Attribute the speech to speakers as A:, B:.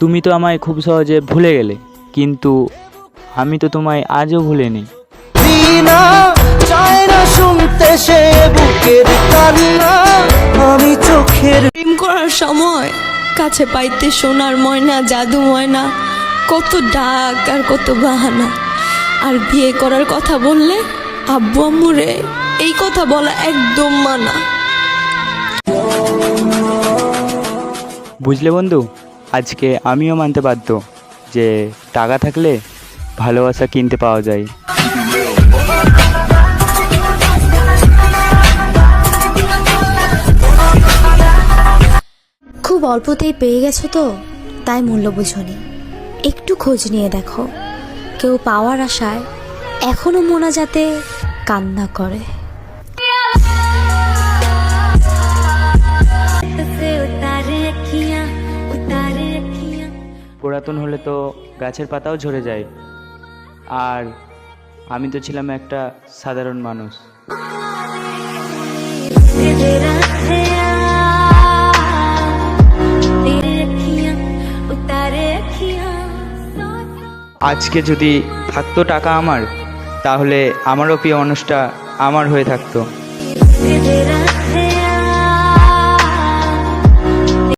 A: তুমি তো আমায় খুব সহজে ভুলে গেলে, কিন্তু আমি তো তোমায় আজও ভুলিনি।
B: প্রেম করার সময় কাছে পাইতে সোনার ময়না, জাদু ময়না, কত ডাক আর কত বাহানা। আর বিয়ে করার কথা বললে আব্বু আম্মুরে এই কথা বলা একদম মানা।
A: বুঝলে বন্ধু, আজকে আমিও মানতে বাধ্য যে টাকা থাকলে ভালোবাসা কিনতে পাওয়া যায়।
C: খুব অল্পতেই পেয়ে গেছো তো, তাই মূল্য বুঝোনি। একটু খোঁজ নিয়ে দেখো, কেউ পাওয়ার আশায় এখনো মোনাজাতে কান্না করে।
A: পুরাতন হলে তো গাছের পাতাও ঝরে যায়, আর আমি তো ছিলাম একটা সাধারণ মানুষ। আজকে যদি থাকতো টাকা আমার, তাহলে আমারও প্রিয় মানুষটা আমার হয়ে থাকতো।